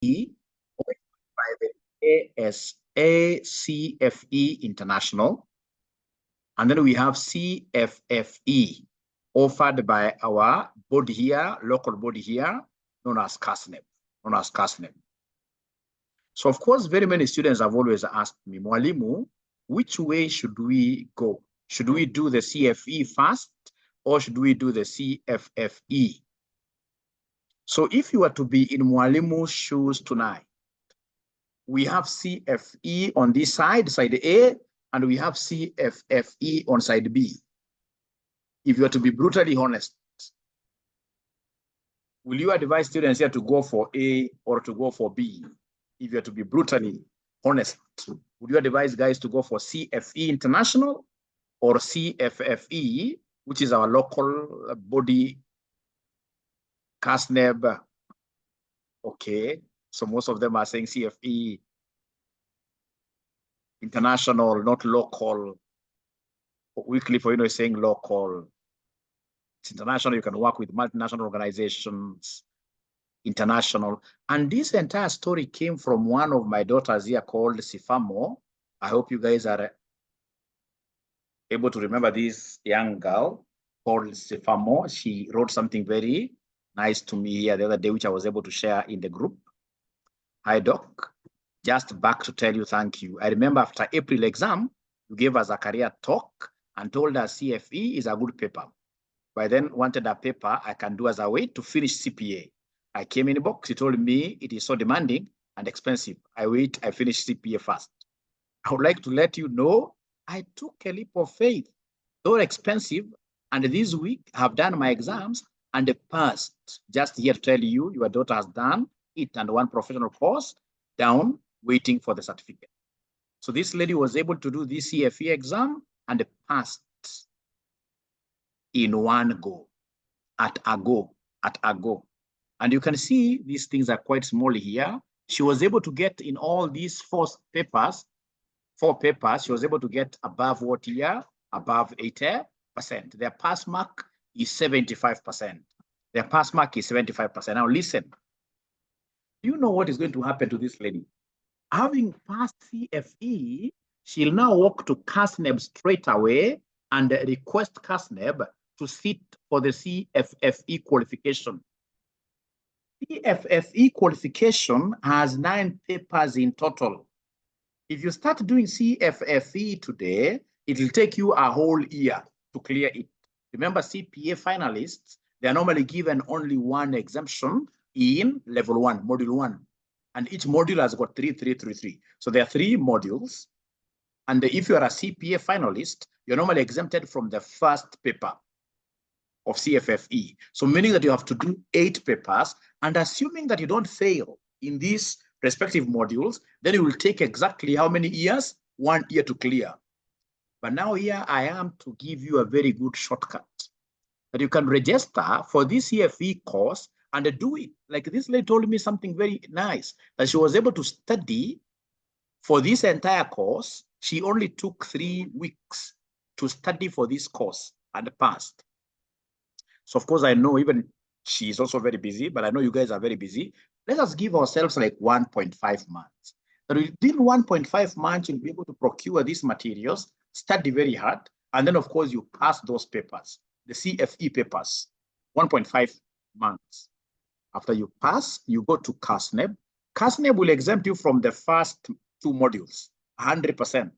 by the ASACFE International. And then we have CFFE, offered by our body here, local body here, known as CASNEB. So of course, very many students have always asked me, Mwalimu, which way should we go? Should we do the CFE first or should we do the CFFE? So if you were to be in Mwalimu's shoes tonight, we have CFE on this side, side A, and we have CFFE on side B. If you are to be brutally honest, will you advise students here to go for A or to go for B? If you are to be brutally honest, would you advise guys to go for CFE International or CFFE, which is our local body, CASNEB? Okay, so most of them are saying CFE International, not local. Weekly for is saying local. It's international. You can work with multinational organizations, international. And this entire story came from one of my daughters here called Sifamo. I hope you guys are able to remember this young girl called Sifamo. She wrote something very nice to me here the other day, which I was able to share in the group. Hi, Doc. Just back to tell you thank you. I remember after April exam, you gave us a career talk and told us CFE is a good paper. But I then wanted a paper I can do as a way to finish CPA. I came in a box, he told me it is so demanding and expensive. I finished CPA first. I would like to let you know, I took a leap of faith, though expensive, and this week have done my exams and passed. Just here to tell you, your daughter has done it and one professional course down, waiting for the certificate. So this lady was able to do this CFE exam and passed in one go, at a go. And you can see these things are quite small here. She was able to get in all these four papers, she was able to get above what year? Above 80%. Their pass mark is 75%. Their pass mark is 75%. Now listen, do you know what is going to happen to this lady? Having passed CFE, she'll now walk to CASNEB straight away and request CASNEB to sit for the CFFE qualification. CFFE qualification has 9 papers in total. If you start doing CFFE today, it will take you a whole year to clear it. Remember, CPA finalists, they are normally given only one exemption in level 1, module 1. And each module has got 3. So there are 3 modules. And if you are a CPA finalist, you're normally exempted from the first paper of CFFE. So meaning that you have to do 8 papers, and assuming that you don't fail in these respective modules, then it will take exactly how many years? 1 year to clear. But now here I am to give you a very good shortcut that you can register for this CFE course and do it. Like this lady told me something very nice, that she was able to study for this entire course. She only took 3 weeks to study for this course and passed. So of course I know even she's also very busy, but I know you guys are very busy. Let us give ourselves like 1.5 months. But within 1.5 months, you'll be able to procure these materials, study very hard, and then of course you pass those papers, the CFE papers, 1.5 months. After you pass, you go to CASNEB. CASNEB will exempt you from the first 2 modules, 100%.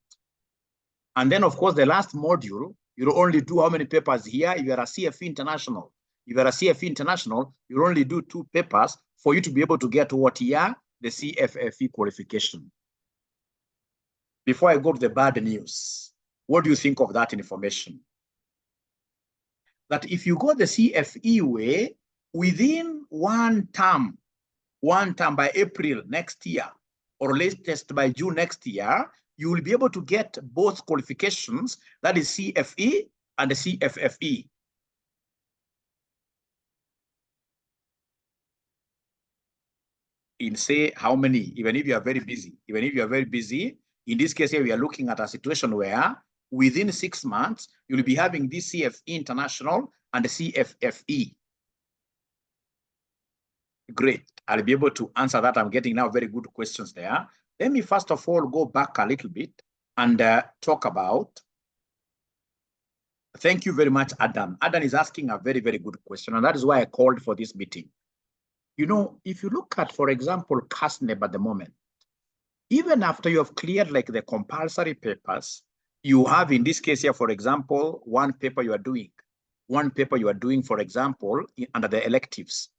And then, of course, the last module, you'll only do how many papers here? If you are a CFE International. If you are a CFE International, you'll only do 2 papers for you to be able to get what year? The CFFE qualification. Before I go to the bad news, what do you think of that information? That if you go the CFE way, within one term by April next year, or latest by June next year, you will be able to get both qualifications, that is CFE and the CFFE. In say how many, even if you are very busy, in this case here, we are looking at a situation where within 6 months, you'll be having this CFE International and the CFFE. Great. I'll be able to answer that. I'm getting now very good questions there. Let me first of all go back a little bit and talk about. Thank you very much, Adam. Adam is asking a very, very good question, and that is why I called for this meeting. You know, if you look at, for example, CASNEB at the moment, even after you have cleared like the compulsory papers, you have in this case here, for example, one paper you are doing, for example, under the electives,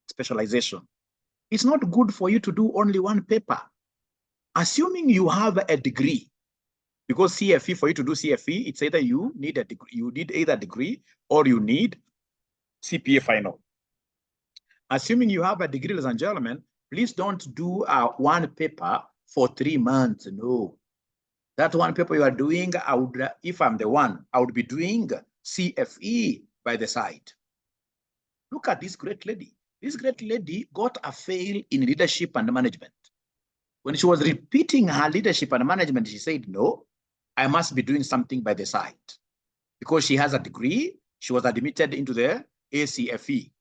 specialization. It's not good for you to do only one paper. Assuming you have a degree, because CFE, for you to do CFE, it's either you need a degree, either a degree or you need CPA final. Assuming you have a degree, ladies and gentlemen, please don't do one paper for 3 months. No. That one paper you are doing, I would, if I'm the one, I would be doing CFE by the side. Look at this great lady. This great lady got a fail in leadership and management. When she was repeating her leadership and management, she said, no, I must be doing something by the side. Because she has a degree, she was admitted into the ACFE.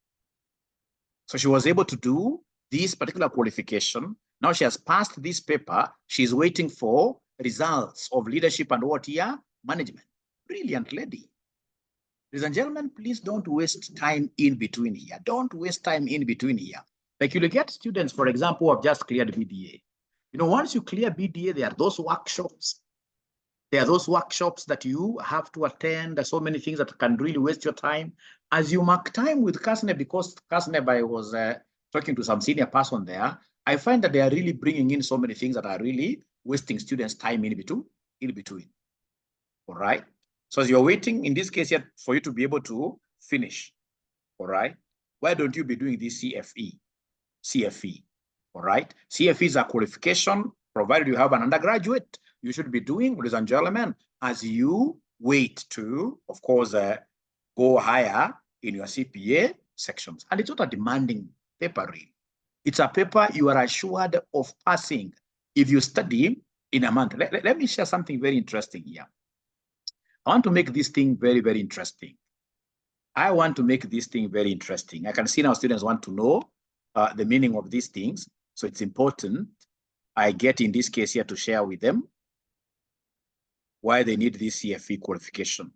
So she was able to do this particular qualification. Now she has passed this paper. She's waiting for results of leadership and what here? Management. Brilliant lady. Ladies and gentlemen, please don't waste time in between here. Don't waste time in between here. Like you'll get students, for example, who have just cleared BDA. You know, once you clear BDA, there are those workshops. There are those workshops that you have to attend. There's so many things that can really waste your time. As you mark time with CASNEB, because CASNEB, I was talking to some senior person there, I find that they are really bringing in so many things that are really wasting students' time in between. All right? So as you're waiting, in this case, here, for you to be able to finish, all right? Why don't you be doing this CFE, all right? CFE is a qualification, provided you have an undergraduate, you should be doing, ladies and gentlemen, as you wait to, of course, go higher in your CPA sections. And it's not a demanding paper, really. It's a paper you are assured of passing if you study in a month. Let me share something very interesting here. I want to make this thing very, very interesting. I want to make this thing very interesting. I can see now students want to know the meaning of these things. So it's important I get in this case here to share with them why they need this CFE qualification.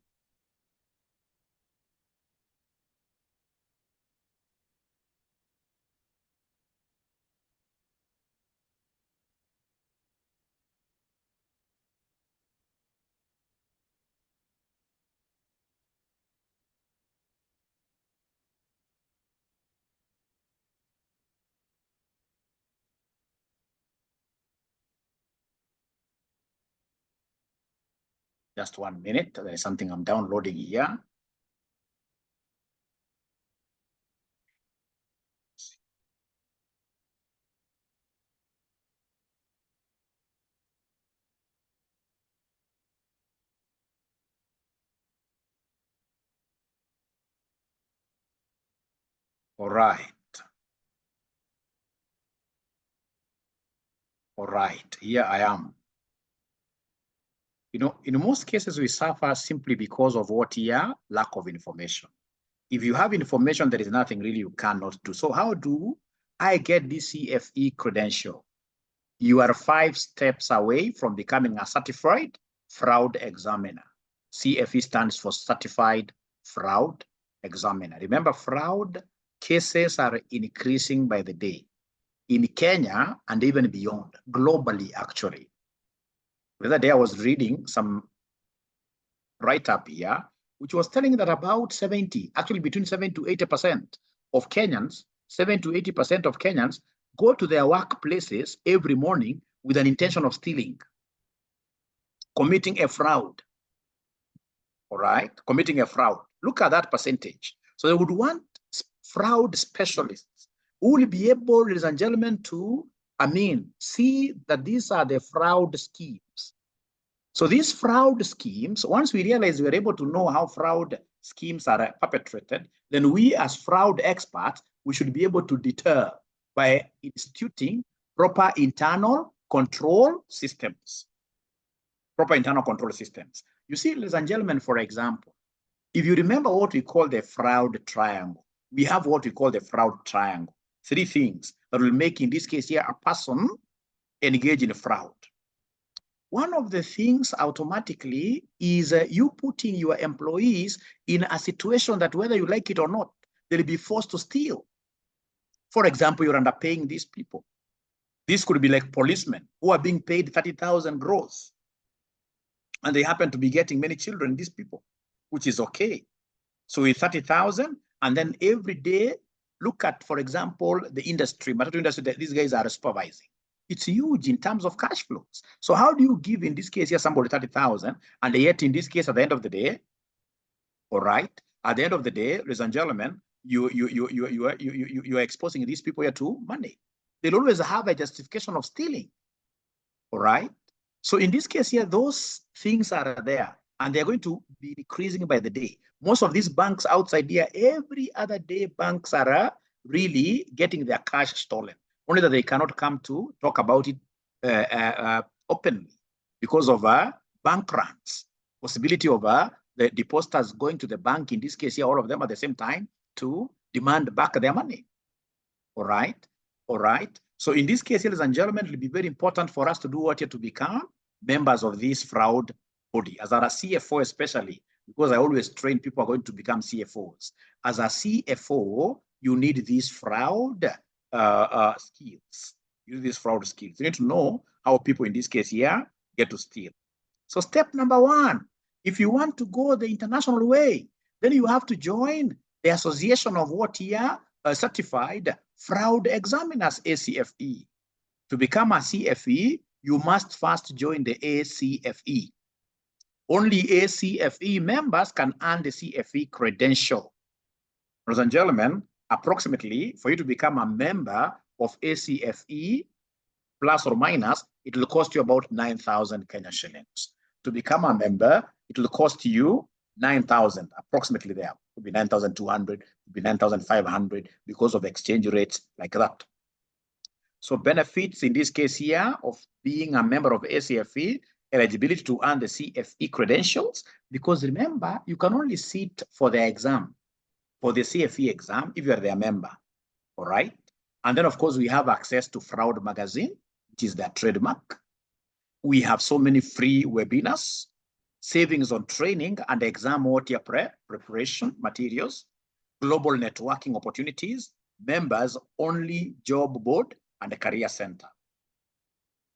Just 1 minute. There is something I'm downloading here. All right. All right. Here I am. You know, in most cases, we suffer simply because of what here? Lack of information. If you have information, there is nothing really you cannot do. So how do I get this CFE credential? You are 5 steps away from becoming a certified fraud examiner. CFE stands for Certified Fraud Examiner. Remember, fraud cases are increasing by the day in Kenya and even beyond, globally, actually. The other day I was reading some write-up here, which was telling that about 70, actually between 70 to 80% of Kenyans, 70 to 80% of Kenyans go to their workplaces every morning with an intention of stealing, committing a fraud. All right, committing a fraud. Look at that percentage. So they would want fraud specialists who will be able, ladies and gentlemen, to, see that these are the fraud schemes. So these fraud schemes, once we realize we're able to know how fraud schemes are perpetrated, then we as fraud experts, we should be able to deter by instituting proper internal control systems. Proper internal control systems. You see, ladies and gentlemen, for example, if you remember what we call the fraud triangle, we have what we call the fraud triangle. 3 things that will make, in this case here, a person engage in fraud. One of the things automatically is you putting your employees in a situation that whether you like it or not, they'll be forced to steal. For example, you're underpaying these people. This could be like policemen who are being paid 30,000 gross. And they happen to be getting many children, these people, which is okay. So with 30,000, and then every day, look at, for example, the industry, material industry that these guys are supervising. It's huge in terms of cash flows. So how do you give, in this case here, somebody 30,000, and yet in this case, at the end of the day, all right, at the end of the day, ladies and gentlemen, you are exposing these people here to money. They'll always have a justification of stealing, all right? So in this case here, those things are there, and they're going to be decreasing by the day. Most of these banks outside here, every other day, banks are really getting their cash stolen. Only that they cannot come to talk about it openly because of bank runs, possibility of the depositors going to the bank, in this case here, all of them at the same time, to demand back their money. All right, all right. So in this case, ladies and gentlemen, it will be very important for us to do what here to become members of this fraud body. As a CFO especially, because I always train people are going to become CFOs. As a CFO, you need these fraud skills. You need these fraud skills. You need to know how people in this case here get to steal. So step number 1, if you want to go the international way, then you have to join the association of what here certified fraud examiners, ACFE. To become a CFE, you must first join the ACFE. Only ACFE members can earn the CFE credential. Ladies and gentlemen, approximately for you to become a member of ACFE, plus or minus, it will cost you about 9,000 Kenya shillings. To become a member, it will cost you 9,000, approximately there. It will be 9,200, it will be 9,500 because of exchange rates like that. So benefits in this case here of being a member of ACFE, eligibility to earn the CFE credentials, because remember, you can only sit for the exam, for the CFE exam, if you are their member, all right? And then, of course, we have access to Fraud Magazine, which is their trademark. We have so many free webinars, savings on training and exam preparation materials, global networking opportunities, members only job board, and a career center.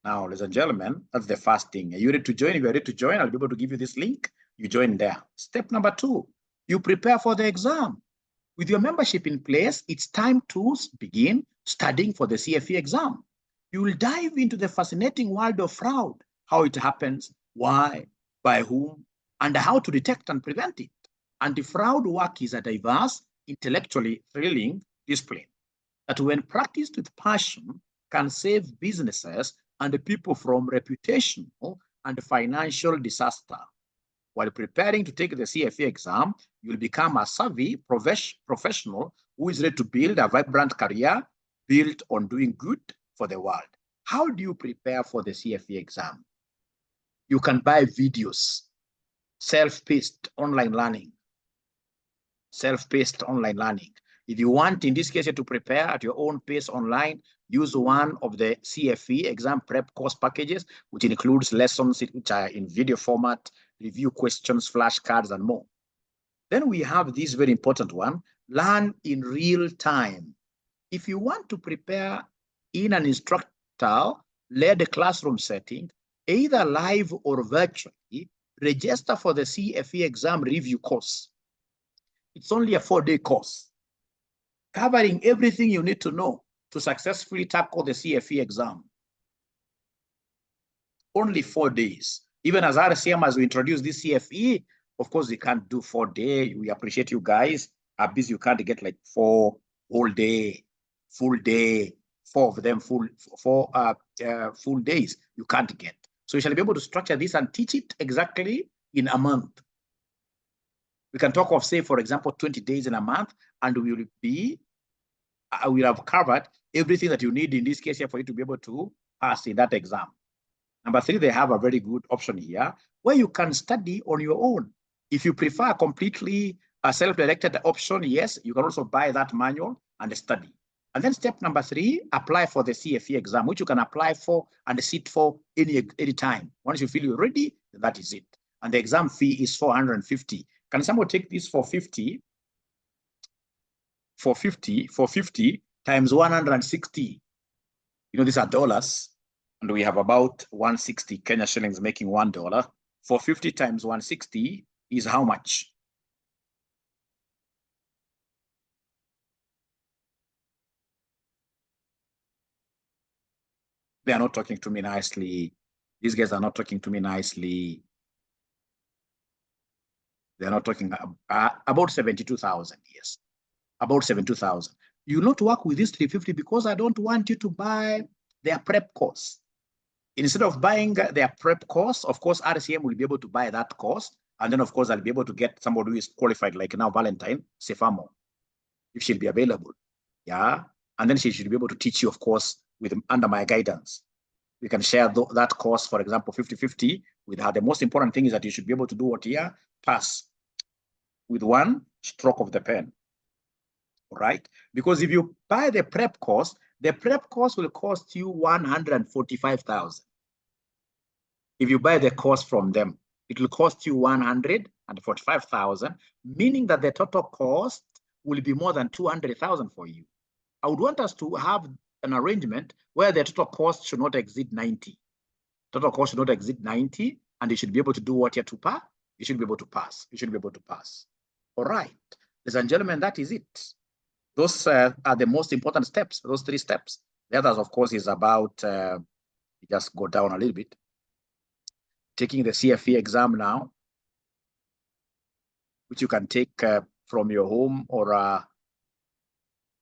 Now, ladies and gentlemen, that's the first thing. Are you ready to join? If you're ready to join, I'll be able to give you this link. You join there. Step number 2, you prepare for the exam. With your membership in place, it's time to begin studying for the CFE exam. You will dive into the fascinating world of fraud, how it happens, why, by whom, and how to detect and prevent it. Anti-fraud work is a diverse, intellectually thrilling discipline that, when practiced with passion, can save businesses and people from reputational and financial disaster. While preparing to take the CFE exam, you'll become a savvy professional who is ready to build a vibrant career built on doing good for the world. How do you prepare for the CFE exam? You can buy videos, self-paced online learning. Self-paced online learning. If you want, in this case, to prepare at your own pace online, use one of the CFE exam prep course packages, which includes lessons which are in video format, review questions, flashcards, and more. Then we have this very important one, learn in real time. If you want to prepare in an instructor-led classroom setting, either live or virtually, register for the CFE exam review course. It's only a 4-day course, covering everything you need to know to successfully tackle the CFE exam. Only 4 days. Even as RCM, as we introduce this CFE, of course, we can't do 4 days. We appreciate you guys are busy. You can't get like 4 whole day, full day, 4 of them full days. You can't get. So you shall be able to structure this and teach it exactly in a month. We can talk of, say, for example, 20 days in a month, and we will have covered everything that you need in this case here for you to be able to pass in that exam. Number 3, they have a very good option here where you can study on your own. If you prefer a completely self-directed option, yes, you can also buy that manual and study. And then step number 3, apply for the CFE exam, which you can apply for and sit for any time. Once you feel you're ready, that is it. And the exam fee is 450. Can someone take this for 50? For 50 times 160. You know, these are dollars. And we have about 160 Kenya shillings making $1. 450 times 160 is how much? They are not talking to me nicely. These guys are not talking to me nicely. They're not talking about 72,000. Yes, about 72,000. You not work with this 350 because I don't want you to buy their prep course. Instead of buying their prep course, of course, RCM will be able to buy that course. And then, of course, I'll be able to get somebody who is qualified, like now Valentine Sefamo, if she'll be available. Yeah. And then she should be able to teach you, of course, under my guidance. We can share that course, for example, 50-50 with her. The most important thing is that you should be able to do what here? Pass with one stroke of the pen. All right? Because if you buy the prep course will cost you 145,000. If you buy the course from them, it will cost you 145,000, meaning that the total cost will be more than 200,000 for you. I would want us to have an arrangement where the total cost should not exceed 90. Total cost should not exceed 90, and you should be able to do what you have to pass. You should be able to pass. You should be able to pass. All right, ladies and gentlemen, that is it. Those are the most important steps, those 3 steps. The others, of course, is about, just go down a little bit. Taking the CFE exam now, which you can take from your home or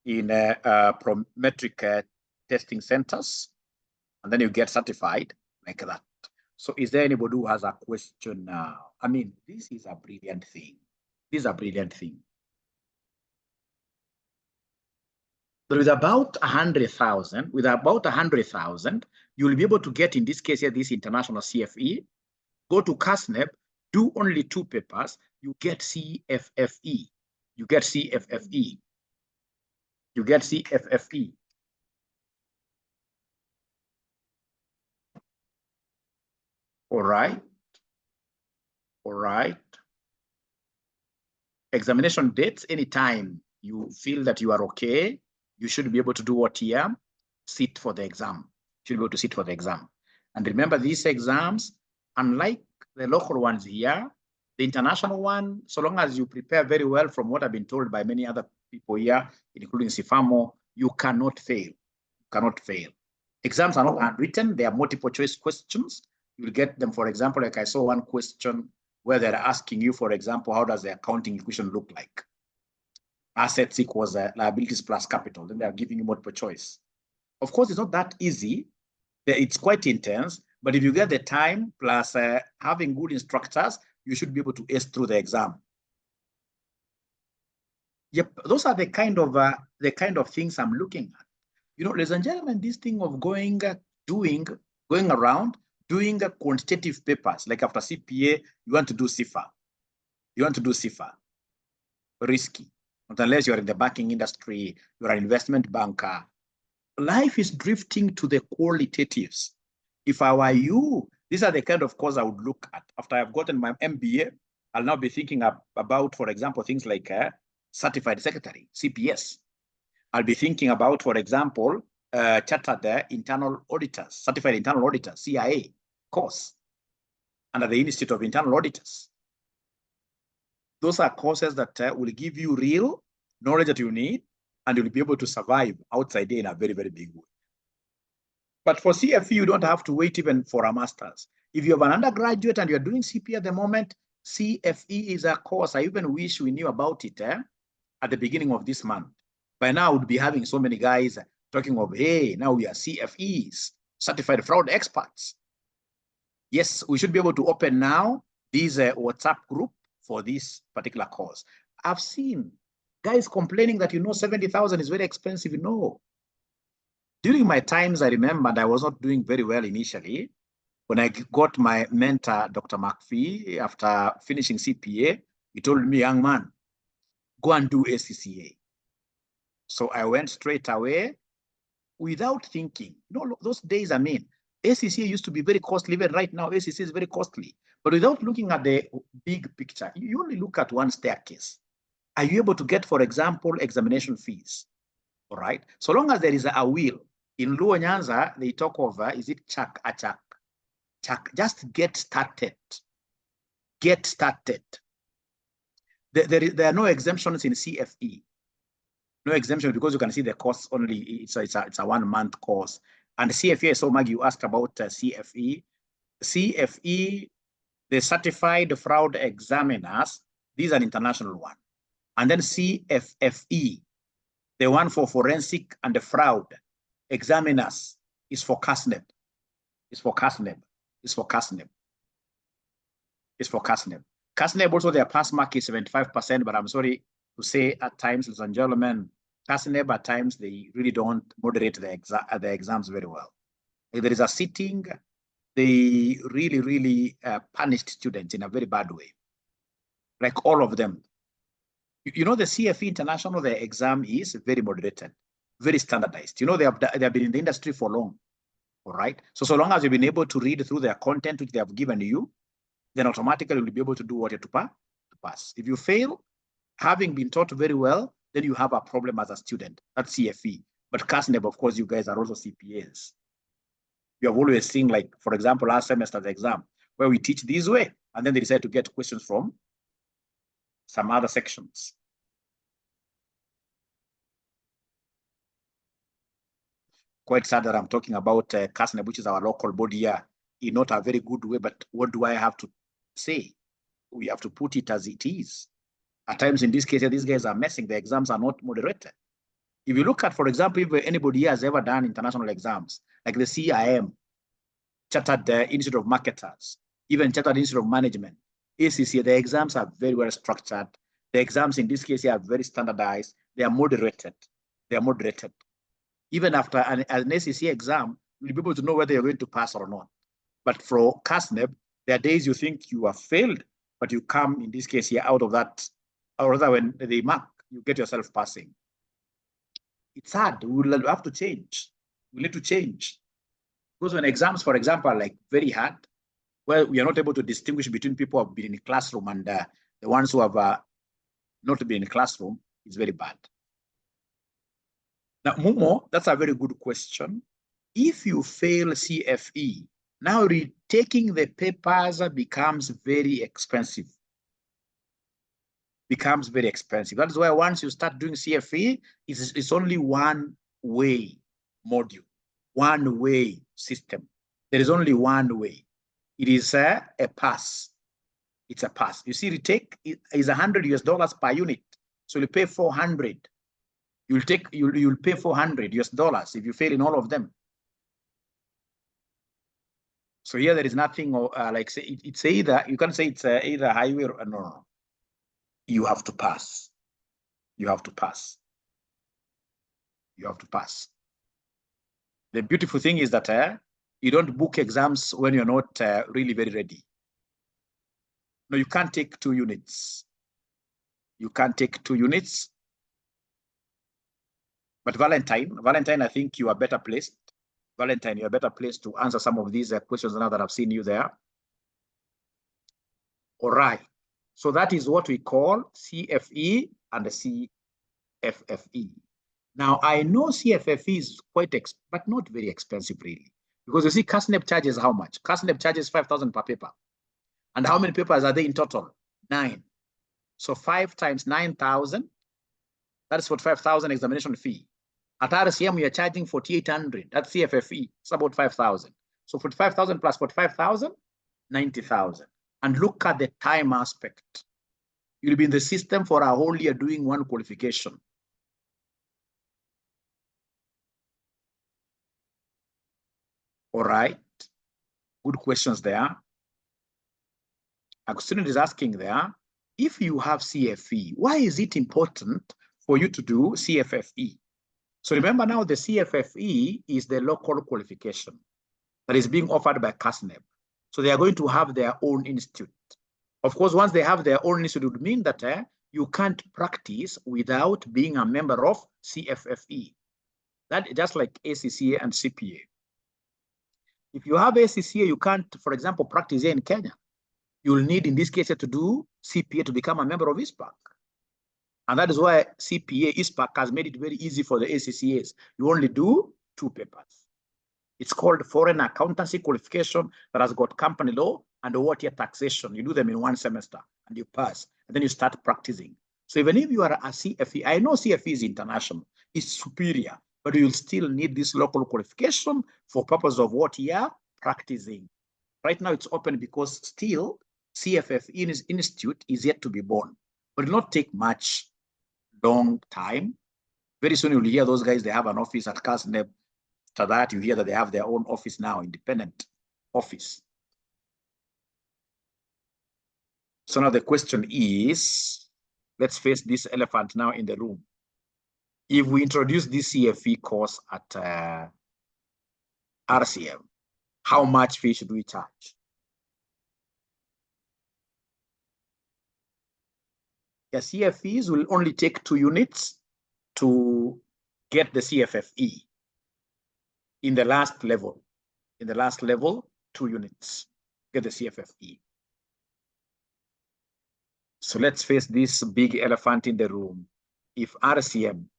in prometric testing centers, and then you get certified like that. So is there anybody who has a question now? I mean, this is a brilliant thing. This is a brilliant thing. But with about 100,000, you will be able to get, in this case here, this international CFE, go to CASNEP, do only 2 papers, you get CFFE. You get CFFE. You get CFFE. All right. All right. Examination dates, anytime you feel that you are okay, you should be able to do what here? Sit for the exam. You should be able to sit for the exam. And remember, these exams, unlike the local ones here, the international one, so long as you prepare very well, from what I've been told by many other people here, including Sifamo, you cannot fail. You cannot fail. Exams are not handwritten. They are multiple choice questions. You'll get them, for example, like I saw one question where they're asking you, for example, how does the accounting equation look like? Assets equals liabilities plus capital. Then they're giving you multiple choice. Of course, it's not that easy. It's quite intense. But if you get the time plus having good instructors, you should be able to ace through the exam. Yep, those are the kind of things I'm looking at. You know, ladies and gentlemen, this thing of going around doing quantitative papers, like after CPA, you want to do CIFA. You want to do CIFA. Risky. Not unless you're in the banking industry, you're an investment banker. Life is drifting to the qualitatives. If I were you, these are the kind of course I would look at. After I've gotten my MBA, I'll now be thinking about, for example, things like certified secretary, CPS. I'll be thinking about, for example, chartered internal auditors, certified internal auditors, CIA course, under the Institute of Internal Auditors. Those are courses that will give you real knowledge that you need, and you'll be able to survive outside there in a very, very big way. But for CFE, you don't have to wait even for a master's. If you have an undergraduate and you're doing CPA at the moment, CFE is a course. I even wish we knew about it at the beginning of this month. By now, we would be having so many guys talking of, hey, now we are CFEs, certified fraud experts. Yes, we should be able to open now this WhatsApp group for this particular course. I've seen guys complaining that, 70,000 is very expensive. No. During my times, I remember, and I was not doing very well initially. When I got my mentor, Dr. Acfe, after finishing CPA, he told me, young man, go and do ACCA. So I went straight away without thinking. You know, those days, I mean, ACC used to be very costly. Even right now, ACC is very costly. But without looking at the big picture, you only look at one staircase. Are you able to get, for example, examination fees? All right. So long as there is a will. In Luo Nyanza, they talk of, is it chak, achak? Chak, just get started. Get started. There are no exemptions in CFE. No exemption because you can see the course only. It's a 1 month course. And CFE, so Maggie, you asked about CFE. CFE, the certified fraud examiners, these are an international one. And then CFFE, the one for forensic and the fraud examiners, is for CASNEB. It's for CASNEB. It's for CASNEB. It's for CASNEB. CASNEB also, their pass mark is 75%, but I'm sorry to say at times, ladies and gentlemen, CASNEB at times, they really don't moderate the exams very well. If there is a sitting, they really punished students in a very bad way. Like all of them. You know, the CFE International, the exam is very moderated, very standardized. You know, they have been in the industry for long. All right. So long as you've been able to read through their content, which they have given you, then automatically you'll be able to do what you have to pass. If you fail, having been taught very well, then you have a problem as a student. That's CFE. But CASNEB, of course, you guys are also CPAs. You have always seen, like, for example, last semester's exam, where we teach this way, and then they decide to get questions from some other sections. Quite sad that I'm talking about CASNEB, which is our local body here, in not a very good way, but what do I have to say? We have to put it as it is. At times, in this case, these guys are messing. The exams are not moderated. If you look at, for example, if anybody has ever done international exams, like the CIM, Chartered Institute of Marketers, even Chartered Institute of Management, ACC, the exams are very well structured. The exams in this case are very standardized. They are moderated. They are moderated. Even after an ACC exam, you'll be able to know whether you're going to pass or not. But for CASNEB, there are days you think you have failed, but you come, in this case here, out of that, or rather when they mark, you get yourself passing. It's hard. We'll have to change. We need to change. Because when exams, for example, are like very hard, well, we are not able to distinguish between people who have been in the classroom and the ones who have not been in the classroom, it's very bad. Now, Momo, that's a very good question. If you fail CFE, now retaking the papers becomes very expensive. Becomes very expensive. That's why once you start doing CFE, it's only one-way module, one-way system. There is only one way. It is a pass. It's a pass. You see, retake is $100 per unit. So you pay 400. You'll pay $400 if you fail in all of them. So here there is nothing like say it's either, you can say it's either highway or no. You have to pass. You have to pass. You have to pass. The beautiful thing is that you don't book exams when you're not really very ready. No, you can't take 2 units. You can't take 2 units. But Valentine, I think you are better placed. Valentine, you're better placed to answer some of these questions now that I've seen you there. All right. So that is what we call CFE and the CFFE. Now, I know CFFE is quite, but not very expensive really. Because you see, CASNEB charges how much? CASNEB charges 5,000 per paper. And how many papers are there in total? 9. So 5 times 9,000, that's what 5,000 examination fee. At RCM, we are charging 4,800. That's CFFE. It's about 5,000. So 45,000 plus 45,000, 90,000. And look at the time aspect. You'll be in the system for a whole year doing one qualification. All right. Good questions there. A student is asking there, if you have CFE, why is it important for you to do CFFE? So remember now, the CFFE is the local qualification that is being offered by CASNEB. So they are going to have their own institute. Of course, once they have their own institute, it would mean that you can't practice without being a member of CFFE. That just like ACCA and CPA. If you have ACCA, you can't, for example, practice here in Kenya. You'll need, in this case, to do CPA to become a member of ISPAC. And that is why CPA, ISPAC has made it very easy for the ACCAs. You only do 2 papers. It's called Foreign Accountancy Qualification that has got company law and what-year taxation. You do them in 1 semester and you pass, and then you start practicing. So even if you are a CFE, I know CFE is international, it's superior, but you'll still need this local qualification for purpose of what you are practicing. Right now it's open because still CFF Institute is yet to be born, but it will not take much long time. Very soon you'll hear those guys, they have an office at Casneb. After that, you hear that they have their own office now, independent office. So now the question is, let's face this elephant now in the room. If we introduce this CFE course at RCM, how much fee should we charge? The CFEs will only take 2 units to get the CFFE. In the last level, 2 units, get the CFFE. So let's face this big elephant in the room. If RCM,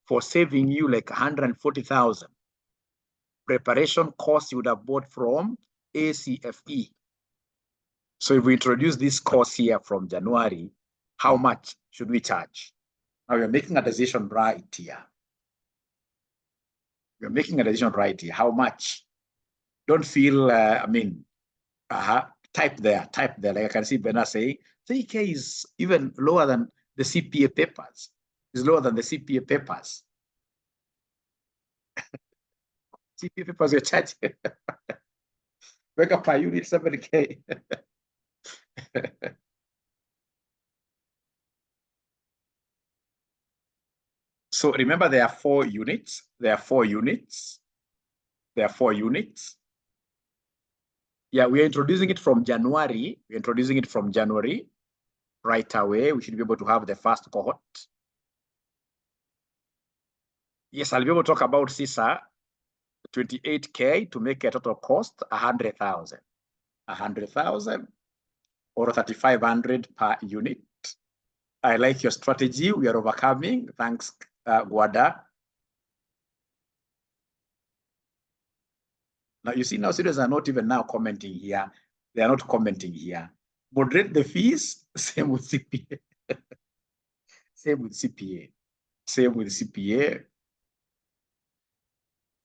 for saving you like 140,000, preparation costs you would have bought from ACFE. So if we introduce this course here from January, how much should we charge? Now we're making a decision right here. We're making a decision right here. How much? Don't feel, type there. Like I can see Bernard saying, 3K is even lower than the CPA papers. It's lower than the CPA papers. CPA papers, you're charging. Wake up per unit, 7K. So remember, there are 4 units. Yeah, we're introducing it from January. Right away. We should be able to have the first cohort. Yes, I'll be able to talk about CISA, 28K to make a total cost 100,000. 100,000 or 3,500 per unit. I like your strategy. We are overcoming. Thanks, Guada. Now, you see, now students are not even now commenting here. They are not commenting here. Moderate the fees, same with CPA. Same with CPA.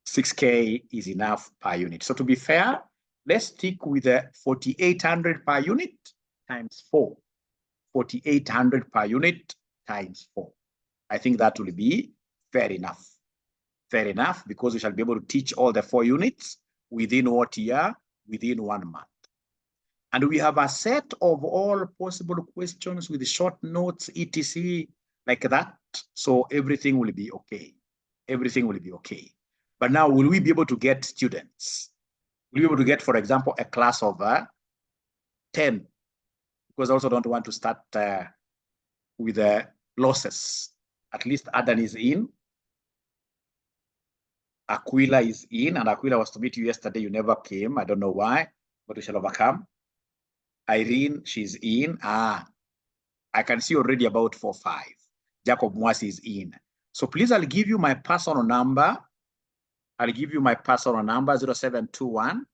6K is enough per unit. So to be fair, let's stick with the 4,800 per unit times 4. 4,800 per unit times 4. I think that will be fair enough. Fair enough, because we shall be able to teach all the 4 units within what year? Within 1 month. And we have a set of all possible questions with short notes, etc., like that. So everything will be okay. Everything will be okay. But now, will we be able to get students? Will we be able to get, for example, a class of 10? Because I also don't want to start with losses. At least Adan is in. Aquila is in, and Aquila was to meet you yesterday. You never came. I don't know why, but we shall overcome. Irene, she's in. I can see already about 4, 5. Jacob Mwasi is in. So please, I'll give you my personal number. 0721.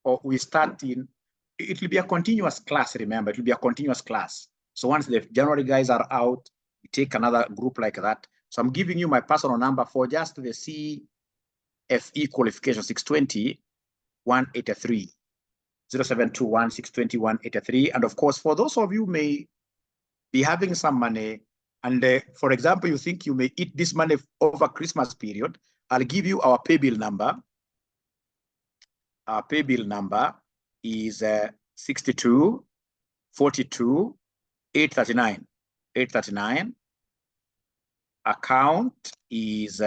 Or we start in, it will be a continuous class, remember, it will be a continuous class. So once the January guys are out, we take another group like that. So I'm giving you my personal number for just the CFE qualification, 620-183. 0721-620-183. And of course, for those of you who may be having some money, and for example, you think you may eat this money over Christmas period, I'll give you our pay bill number. Our pay bill number is 62 42 839. 839. Account is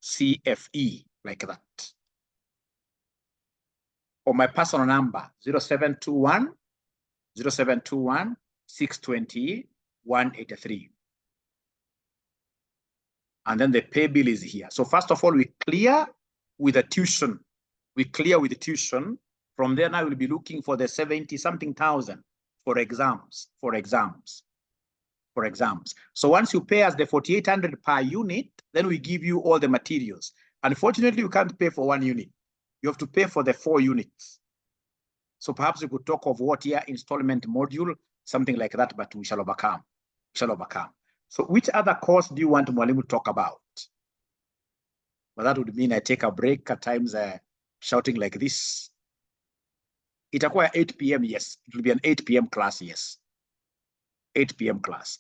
CFE, like that. Or my personal number, 0721 0721 620 183. And then the pay bill is here. So first of all, we clear with the tuition. We clear with the tuition. From there, now we'll be looking for the 70-something thousand for exams. So once you pay us the 4,800 per unit, then we give you all the materials. Unfortunately, you can't pay for 1 unit. You have to pay for the 4 units. So perhaps we could talk of what year installment module, something like that, but we shall overcome. So which other course do you want Mwalimu to talk about? Well, that would mean I take a break at times shouting like this. Itakuwa 8 p.m. Yes, it will be an 8 p.m. class. Yes, 8 p.m. class.